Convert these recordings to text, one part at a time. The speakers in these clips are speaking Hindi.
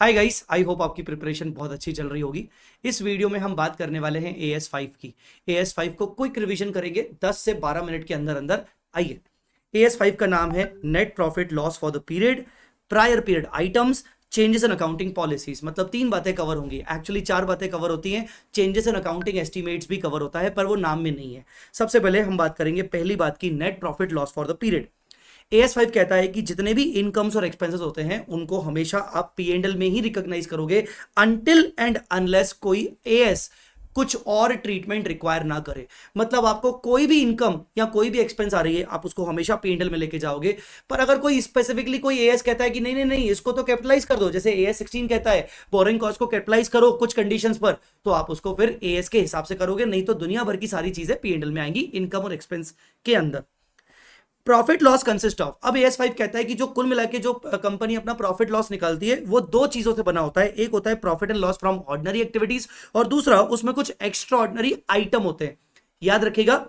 हाय गाइस, आई होप आपकी प्रिपरेशन बहुत अच्छी चल रही होगी। इस वीडियो में हम बात करने वाले हैं AS5 की। AS5 को क्विक रिवीजन करेंगे 10 से 12 मिनट के अंदर अंदर। आइए, AS5 का नाम है net profit loss for the period, prior period items, changes in accounting policies. मतलब 3 बातें कवर होंगी, एक्चुअली 4 बातें कवर होती हैं। चेंजेस इन अकाउंटिंग एस्टिमेट्स भी कवर होता है, पर वो नाम में नहीं है। सबसे पहले हम बात करेंगे पहली बात की, net profit loss for the period. AS5 कहता है कि जितने भी इनकम्स और एक्सपेंसेस होते हैं उनको हमेशा आप P&L में ही रिकॉग्नाइज करोगे, अनटिल एंड अनलेस कोई AS कुछ और ट्रीटमेंट रिक्वायर ना करे। मतलब आपको कोई भी इनकम या कोई भी एक्सपेंस आ रही है, आप उसको हमेशा P&L में लेके जाओगे। पर अगर कोई स्पेसिफिकली कोई AS कहता है कि नहीं नहीं नहीं, इसको तो कैपिटलाइज कर दो, जैसे AS16 कहता है बोरिंग कॉस्ट को कैपिटलाइज करो कुछ कंडीशंस पर, तो आप उसको फिर AS के हिसाब से करोगे, नहीं तो दुनिया भर की सारी चीजें P&L में आएंगी इनकम और एक्सपेंस के अंदर। प्रॉफिट लॉस कंसिस्ट ऑफ, अब AS5 कहता है कि जो कुल मिला के जो कंपनी अपना प्रॉफिट लॉस निकालती है वो 2 चीजों से बना होता है। एक होता है profit and loss from ordinary activities, और दूसरा उसमें कुछ एक्स्ट्रा ऑर्डिनरी आइटम होते हैं। याद रखिएगा,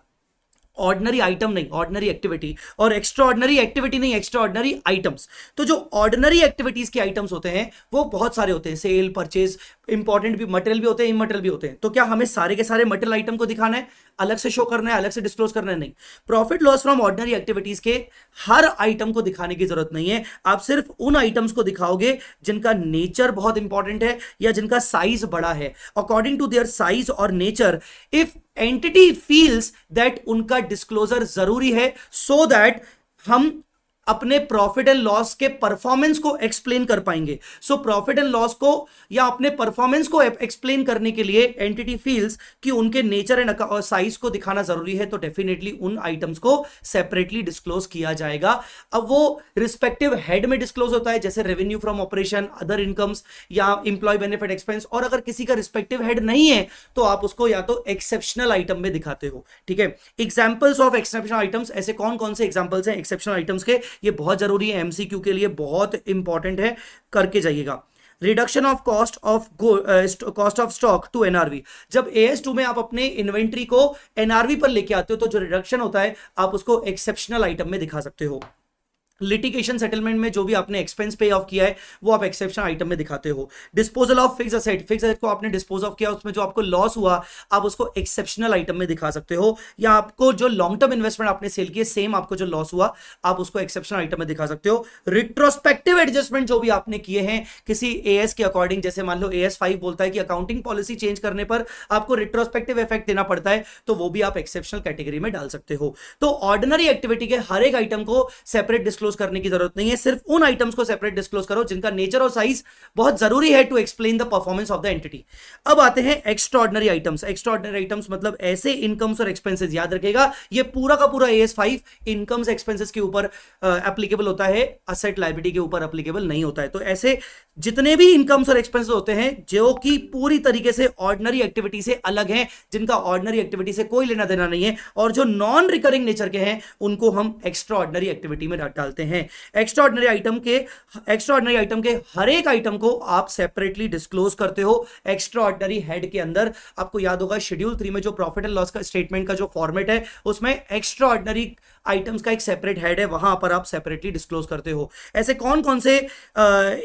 ऑर्डिनरी आइटम नहीं, ऑर्डिनरी एक्टिविटी, और एक्स्ट्रा ऑर्डिनरी एक्टिविटी नहीं, एक्स्ट्रा ऑर्डिनरी आइटम्स। तो जो ऑर्डिनरी एक्टिविटीज के आइटम्स होते हैं वो बहुत सारे होते हैं, सेल, परचेज, इंपॉर्टेंट भी मटेरियल भी होते हैं, इमटेरियल भी होते हैं। तो क्या हमें सारे के सारे मटेरियल आइटम को दिखाना है, अलग से शो करना है, अलग से डिस्क्लोज करना है? नहीं। Profit loss from ordinary activities के हर आइटम को दिखाने की जरूरत नहीं है। आप सिर्फ उन आइटम्स को दिखाओगे जिनका नेचर बहुत इंपॉर्टेंट है या जिनका साइज बड़ा है। अकॉर्डिंग टू देयर साइज और nature, if entity feels that उनका डिस्क्लोजर जरूरी है, सो दैट हम अपने प्रॉफिट एंड लॉस के परफॉर्मेंस को एक्सप्लेन कर पाएंगे। सो प्रॉफिट एंड लॉस को या अपने परफॉर्मेंस को एक्सप्लेन करने के लिए एंटिटी फील्स कि उनके नेचर एंड साइज को दिखाना जरूरी है, तो डेफिनेटली उन आइटम्स को सेपरेटली डिस्क्लोज किया जाएगा। अब वो रिस्पेक्टिव हेड में डिस्क्लोज होता है, जैसे revenue from operation, other incomes या इंप्लॉय बेनिफिट एक्सपेंस। और अगर किसी का रिस्पेक्टिव हेड नहीं है तो आप उसको या तो एक्सेप्शनल आइटम में दिखाते हो। ठीक है, एग्जांपल्स ऑफ एक्सेप्शनल आइटम्स, ऐसे कौन कौन से एग्जांपल्स हैं एक्सेप्शनल आइटम्स के? ये बहुत जरूरी है, MCQ के लिए बहुत इंपॉर्टेंट है, करके जाइएगा। Reduction of cost of stock to NRV। जब AS2 में आप अपने इन्वेंट्री को NRV पर लेके आते हो तो जो रिडक्शन होता है आप उसको एक्सेप्शनल आइटम में दिखा सकते हो। लिटिगेशन सेटलमेंट में जो भी आपने एक्सपेंस पे ऑफ किया है वो आप एक्सेप्शन आइटम में दिखाते हो। Disposal of fix asset, fix asset को आपने डिस्पोज ऑफ किया, उसमें जो आपको लॉस हुआ आप उसको एक्सेप्शनल आइटम में दिखा सकते हो। या आपको जो लॉन्ग टर्म इन्वेस्टमेंट आपने सेल किए, सेम आपको जो लॉस हुआ आप उसको एक्सेप्शनल आइटम में दिखा सकते हो। रिट्रोस्पेक्टिव एडजस्टमेंट जो भी आपने किए हैं किसी AS के अकॉर्डिंग, जैसे मान लो AS5 बोलता है कि अकाउंटिंग पॉलिसी चेंज करने पर आपको रिट्रोस्पेक्टिव इफेक्ट देना पड़ता है, तो वो भी आप एक्सेप्शनल कैटेगरी में डाल सकते हो। तो ऑर्डिनरी एक्टिविटी के हर एक आइटम को सेपरेट डिस्क्लोज करने की जरूरत नहीं है, सिर्फ उन आइटम्स को सेपरेट डिस्क्लोज करो जिनका नेचर और साइज बहुत जरूरी है to explain the performance of the entity. अब आते हैं एक्स्ट्राऑर्डिनरी आइटम्स। एक्स्ट्राऑर्डिनरी आइटम्स मतलब ऐसे इनकम्स और एक्सपेंसेस, याद रखेगा ये पूरा का पूरा AS5 इनकम्स एक्सपेंसेस के ऊपर एप्लीकेबल होता है, असेट लायबिलिटी के ऊपर एप्लीकेबल नहीं होता है। तो ऐसे जितने भी इनकम्स और एक्सपेंसेस होते हैं जो कि पूरी तरीके से ऑर्डिनरी एक्टिविटी से अलग हैं, जिनका ऑर्डिनरी एक्टिविटी से कोई लेना देना नहीं है, और जो नॉन रिकरिंग नेचर के हैं उनको हम एक्स्ट्रा ऑर्डिनरी एक्टिविटी में डालते हैं। एक्स्ट्रा ऑर्डिनरी आइटम के हर एक आइटम को आप सेपरेटली डिस्क्लोज करते हो एक्स्ट्रा ऑर्डिनरी हेड के अंदर। आपको याद होगा शेड्यूल 3 में जो प्रॉफिट एंड लॉस का स्टेटमेंट का जो फॉर्मेट है उसमें एक्स्ट्रा ऑर्डिनरी आइटम्स का एक सेपरेट हेड है, वहां पर आप सेपरेटली डिस्क्लोज करते हो। ऐसे कौन कौन से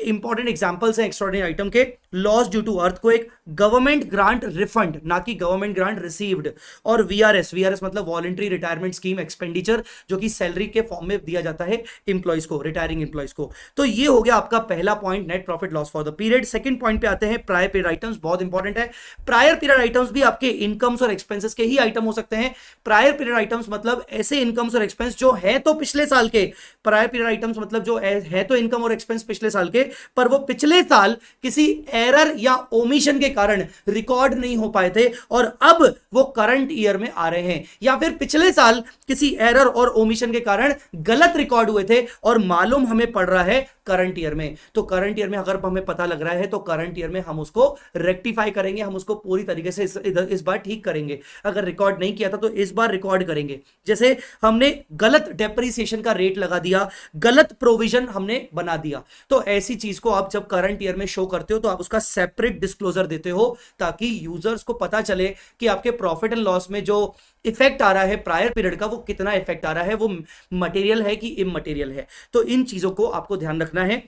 इंपॉर्टेंट एग्जांपल्स हैं एक्स्ट्राऑर्डिनरी आइटम के? Loss due to earthquake, government grant refund, ना कि गवर्नमेंट ग्रांट रिसीव्ड, और VRS मतलब वॉलंटरी रिटायरमेंट स्कीम एक्सपेंडिचर, जो कि सैलरी के फॉर्म में दिया जाता है इंप्लॉइज को, रिटायरिंग इंप्लॉइज को। तो ये हो गया आपका पहला point, net profit loss for the period. Second point पे आते हैं, प्रायर पीरियड आइटम्स, बहुत इंपॉर्टेंट है। प्रायर पीरियड आइटम्स भी आपके इनकम्स और एक्सपेंसेस के ही आइटम हो सकते हैं। प्रायर पीरियड आइटम्स मतलब ऐसे इनकम्स और एक्सपेंस जो है तो पिछले साल के। प्रायर पीरियड आइटम्स मतलब जो है तो इनकम और एक्सपेंस पिछले साल के, पर वो पिछले साल किसी एरर या ओमिशन के कारण रिकॉर्ड नहीं हो पाए थे और अब वो करंट ईयर में आ रहे हैं, या फिर पिछले साल किसी एरर और ओमिशन के कारण गलत रिकॉर्ड हुए थे और मालूम हमें पड़ रहा है करंट ईयर में। तो करंट ईयर में अगर हमें पता लग रहा है तो करंट ईयर में हम उसको रेक्टिफाई करेंगे, हम उसको पूरी तरीके से इस बार ठीक करेंगे। अगर रिकॉर्ड नहीं किया था तो इस बार रिकॉर्ड करेंगे। जैसे हमने गलत डेप्रिसिएशन का रेट लगा दिया, गलत प्रोविजन हमने बना दिया, तो ऐसी चीज को आप जब करंट ईयर में शो करते हो तो आप उसका सेपरेट डिस्क्लोजर देते हो, ताकि यूजर्स को पता चले कि आपके प्रॉफिट एंड लॉस में जो इफेक्ट आ रहा है प्रायर पीरियड का, वो कितना इफेक्ट आ रहा है, वो मटेरियल है कि इमटेरियल है। तो इन चीजों को आपको ध्यान रखना है।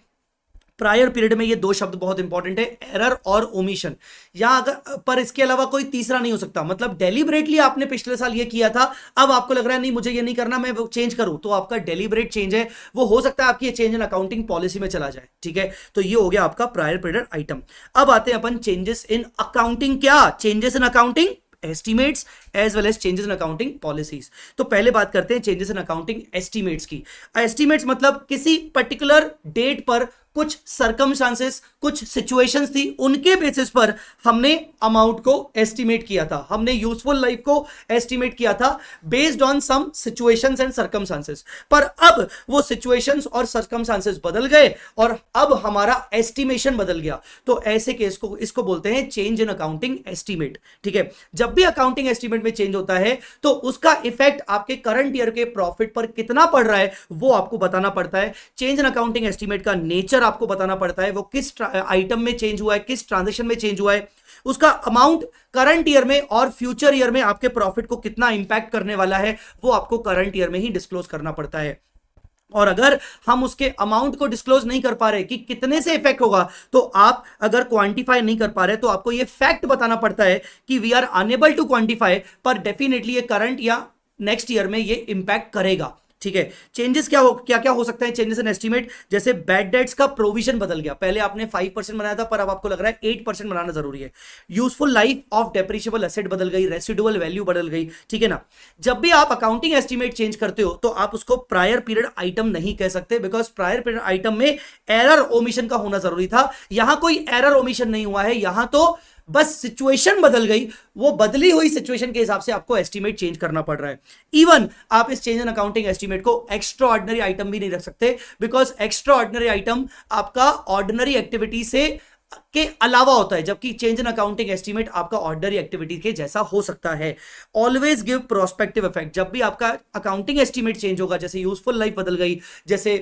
प्रायर पीरियड में ये दो शब्द बहुत इंपॉर्टेंट है, एरर और ओमिशन। यहां अगर पर इसके अलावा कोई तीसरा नहीं हो सकता, मतलब डेलिबरेटली आपने पिछले साल ये किया था, अब आपको लग रहा है नहीं मुझे ये नहीं करना, मैं वो चेंज करूं, तो आपका डेलिबरेट चेंज है, वो हो सकता है आपकी ये चेंज इन अकाउंटिंग पॉलिसी में चला जाए, ठीक है। तो ये हो गया आपका प्रायर पीरियड आइटम। अब आते हैं अपन चेंजेस इन अकाउंटिंग, क्या changes in accounting estimates as well as changes in accounting policies. तो पहले बात करते हैं चेंजेस इन अकाउंटिंग एस्टिमेट्स की। एस्टिमेट्स मतलब किसी पर्टिकुलर डेट पर कुछ सर्कमस्टांसेस, कुछ सिचुएशंस थी, उनके बेसिस पर हमने अमाउंट को एस्टिमेट किया था, हमने यूजफुल लाइफ को एस्टिमेट किया था based on some situations and circumstances. पर अब वो सिचुएशंस और सर्कमस्टांसेस बदल गए और अब हमारा एस्टिमेशन बदल गया, तो ऐसे केस को इसको बोलते हैं चेंज इन अकाउंटिंग एस्टिमेट, ठीक है। जब भी अकाउंटिंग एस्टिमेट में चेंज होता है तो उसका इफेक्ट आपके करंट ईयर के प्रॉफिट पर कितना पड़ रहा है वो आपको बताना पड़ता है। चेंज इन अकाउंटिंग एस्टिमेट का नेचर आपको बताना पड़ता है, वो किस आइटम में चेंज हुआ है, किस ट्रांजैक्शन में चेंज हुआ है, उसका अमाउंट करंट ईयर में और फ्यूचर ईयर में आपके प्रॉफिट को कितना इंपैक्ट करने वाला है वो आपको करंट ईयर में ही डिस्क्लोज करना पड़ता है। और अगर हम उसके अमाउंट को डिस्क्लोज नहीं कर पा रहे कि कितने से इफेक्ट होगा, तो आप अगर क्वांटिफाई नहीं कर पा रहे तो आपको ये फैक्ट बताना पड़ता है कि we are unable to quantify, पर डेफिनेटली ये करंट या नेक्स्ट ईयर में ये इंपैक्ट करेगा, ठीक है। चेंजेस क्या क्या हो सकता है चेंजेस इन एस्टिमेट, जैसे बैड डेट्स का प्रोविजन बदल गया, पहले आपने 5% बनाया था पर अब आपको लग रहा है 8% बनाना जरूरी है। Useful life of depreciable asset बदल गई, रेसिडुअल वैल्यू बदल गई, ठीक है ना। जब भी आप अकाउंटिंग एस्टिमेट चेंज करते हो तो आप उसको प्रायर पीरियड आइटम नहीं कह सकते, बिकॉज प्रायर पीरियड आइटम में एरर ओमिशन का होना जरूरी था, यहां कोई एरर ओमिशन नहीं हुआ है, यहां तो बस सिचुएशन बदल गई, वो बदली हुई सिचुएशन के हिसाब से आपको एस्टिमेट चेंज करना पड़ रहा है। इवन आप इस चेंज इन अकाउंटिंग एस्टिमेट को एक्स्ट्रा ऑर्डिनरी आइटम भी नहीं रख सकते, बिकॉज एक्स्ट्रा ऑर्डिनरी आइटम आपका ऑर्डिनरी एक्टिविटी से के अलावा होता है, जबकि चेंज इन अकाउंटिंग एस्टिमेट आपका ऑर्डिनरी एक्टिविटी के जैसा हो सकता है। ऑलवेज गिव प्रोस्पेक्टिव इफेक्ट, जब भी आपका अकाउंटिंग एस्टिमेट चेंज होगा, जैसे यूजफुल लाइफ बदल गई, जैसे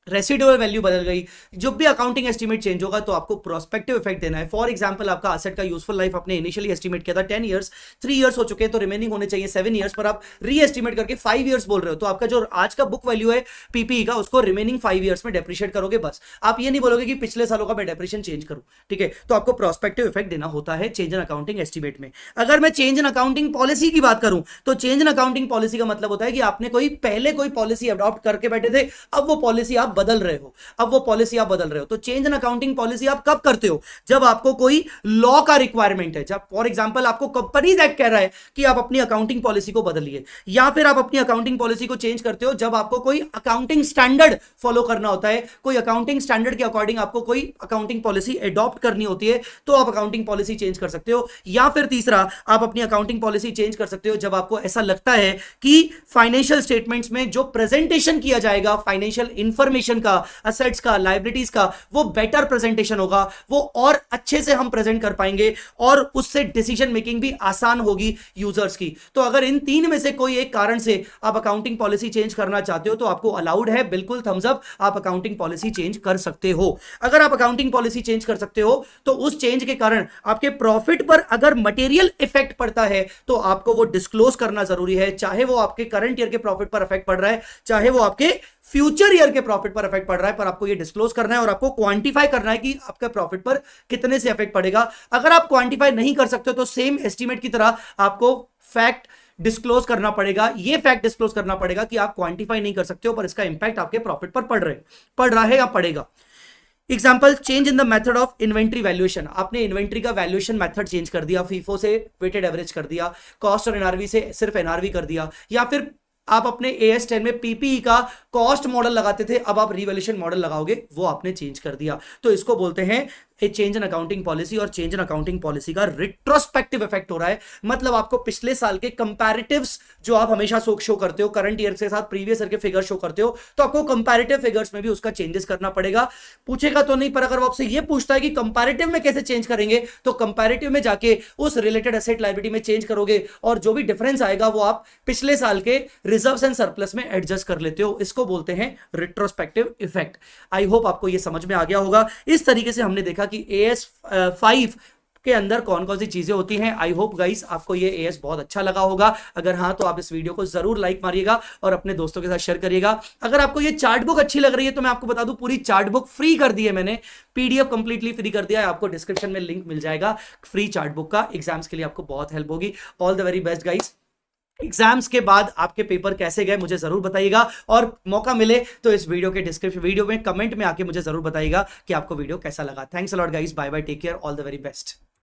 रेसिडुअल वैल्यू बदल गई, जब भी अकाउंटिंग एस्टिमेट चेंज होगा तो आपको प्रोस्पेक्टिव इफेक्ट देना है। फॉर एग्जांपल आपका एसेट का यूजफुल लाइफ आपने इनिशियली एस्टिमेट किया था 10 इयर्स, 3 इयर्स हो चुके हैं तो रिमेनिंग होने चाहिए 7 इयर्स, पर आप री एस्टिमेट करके 5 इयर्स बोल रहे हो, तो आपका जो आज का बुक वैल्यू है पीपीई का उसको रिमेनिंग 5 इयर्स में डेप्रिशिएट करोगे, बस आप ये नहीं बोलोगे कि पिछले सालों का मैं डेप्रिशिएशन चेंज करूं, ठीक है। तो आपको प्रोस्पेक्टिव इफेक्ट देना होता है चेंज इन अकाउंटिंग एस्टिमेट में। अगर मैं चेंज इन अकाउंटिंग पॉलिसी की बात करूं तो चेंज इन अकाउंटिंग पॉलिसी का मतलब होता है कि आपने पहले कोई पॉलिसी अडॉप्ट करके बैठे थे, अब वो पॉलिसी आप बदल रहे हो, अब वो पॉलिसी आप बदल रहे हो। तो चेंज इन अकाउंटिंग पॉलिसी आप कब करते हो, जब आपको कोई लॉ का रिक्वायरमेंट है, जब फॉर एग्जांपल आपको कंपनीज एक्ट कह रहा है कि आप अपनी अकाउंटिंग पॉलिसी को बदलिए, या फिर आप अपनी अकाउंटिंग पॉलिसी को चेंज करते हो जब आपको कोई अकाउंटिंग स्टैंडर्ड फॉलो करना होता है, कोई अकाउंटिंग स्टैंडर्ड के अकॉर्डिंग आपको कोई अकाउंटिंग पॉलिसी अडॉप्ट करनी होती है, तो आप अकाउंटिंग पॉलिसी चेंज कर सकते हो। या फिर तीसरा, आप अपनी अकाउंटिंग पॉलिसी चेंज कर सकते हो जब आपको ऐसा लगता है कि फाइनेंशियल स्टेटमेंट्स में जो प्रेजेंटेशन किया जाएगा फाइनेंशियल इंफॉर्मेशन का, असेट्स का, लाइबिलिटीज का, वो बेटर प्रेजेंटेशन होगा, वो और अच्छे से हम प्रेजेंट कर पाएंगे और उससे डिसीजन मेकिंग भी आसान होगी यूजर्स की। तो अगर इन तीन में से कोई एक कारण से आप अकाउंटिंग पॉलिसी चेंज करना चाहते हो तो आपको अलाउड है, बिल्कुल थम्स अप, आप अकाउंटिंग पॉलिसी चेंज कर सकते हो। अगर आप अकाउंटिंग पॉलिसी चेंज कर सकते हो तो उस चेंज के कारण आपके प्रॉफिट पर अगर मटेरियल इफेक्ट पड़ता है तो आपको वो डिस्क्लोज करना जरूरी है, चाहे वो आपके करंट ईयर के प्रॉफिट पर इफेक्ट पड़ रहा है, चाहे वो आपके फ्यूचर ईयर के प्रॉफिट पर इफेक्ट पड़ रहा है, पर आपको ये डिस्क्लोज करना है और आपको क्वांटिफाई करना है कि आपका प्रॉफिट पर कितने से इफेक्ट पड़ेगा। अगर आप क्वांटिफाई नहीं कर सकते तो सेम एस्टीमेट की तरह आपको फैक्ट डिस्क्लोज करना पड़ेगा, ये फैक्ट डिस्क्लोज करना पड़ेगा कि आप क्वांटिफाई नहीं कर सकते हो पर इसका इंपैक्ट आपके प्रॉफिट पर पड़ रहा है या पड़ेगा। Example, change in the method of inventory valuation, आपने इन्वेंट्री का वैल्यूएशन मेथड चेंज कर दिया, फीफो से वेटेड एवरेज कर दिया, कॉस्ट और एनआरवी से सिर्फ एनआरवी कर दिया, या फिर आप अपने AS10 में पीपीई का कॉस्ट मॉडल लगाते थे, अब आप रिवैल्यूएशन मॉडल लगाओगे, वो आपने चेंज कर दिया। तो इसको बोलते हैं चेंज इन अकाउंटिंग पॉलिसी। और चेंज इन अकाउंटिंग पॉलिसी का रिट्रोस्पेक्टिव इफेक्ट हो रहा है, मतलब आपको पिछले साल के कंपैरेटिव्स जो आप हमेशा शो करते हो, करंट ईयर के साथ प्रीवियस ईयर के फिगर शो करते हो, तो आपको कंपैरेटिव फिगर्स में भी उसका चेंजेस करना पड़ेगा। पूछेगा तो नहीं, पर अगर वो आपसे ये पूछता है कि कंपैरेटिव में कैसे चेंज करेंगे, तो कंपैरेटिव में जाके उस रिलेटेड एसेट लायबिलिटी में चेंज करोगे और जो भी डिफरेंस आएगा वो आप पिछले साल के रिजर्व्स एंड सरप्लस में एडजस्ट कर लेते हो। इसको बोलते हैं रिट्रोस्पेक्टिव इफेक्ट। आई होप आपको ये समझ में आ गया होगा। इस तरीके से हमने देखा कि AS5 के अंदर कौन कौन सी चीजें होती हैं। आई होप गाइस आपको ये एएस बहुत अच्छा लगा होगा। अगर हाँ तो आप इस वीडियो को जरूर लाइक मारिएगा और अपने दोस्तों के साथ शेयर करिएगा। अगर आपको ये चार्ट बुक अच्छी लग रही है तो मैं आपको बता दूं पूरी चार्ट बुक फ्री कर दी है मैंने, पीडीएफ कंप्लीटली फ्री कर दिया है। आपको डिस्क्रिप्शन में लिंक मिल जाएगा फ्री चार्ट बुक का। एग्जाम्स के लिए आपको बहुत हेल्प होगी। All the very best guys. Exams के बाद आपके पेपर कैसे गए मुझे जरूर बताइएगा, और मौका मिले तो इस वीडियो के डिस्क्रिप्शन वीडियो में कमेंट में आके मुझे जरूर बताइएगा कि आपको वीडियो कैसा लगा। Thanks a lot guys, bye bye, take care, all the very best.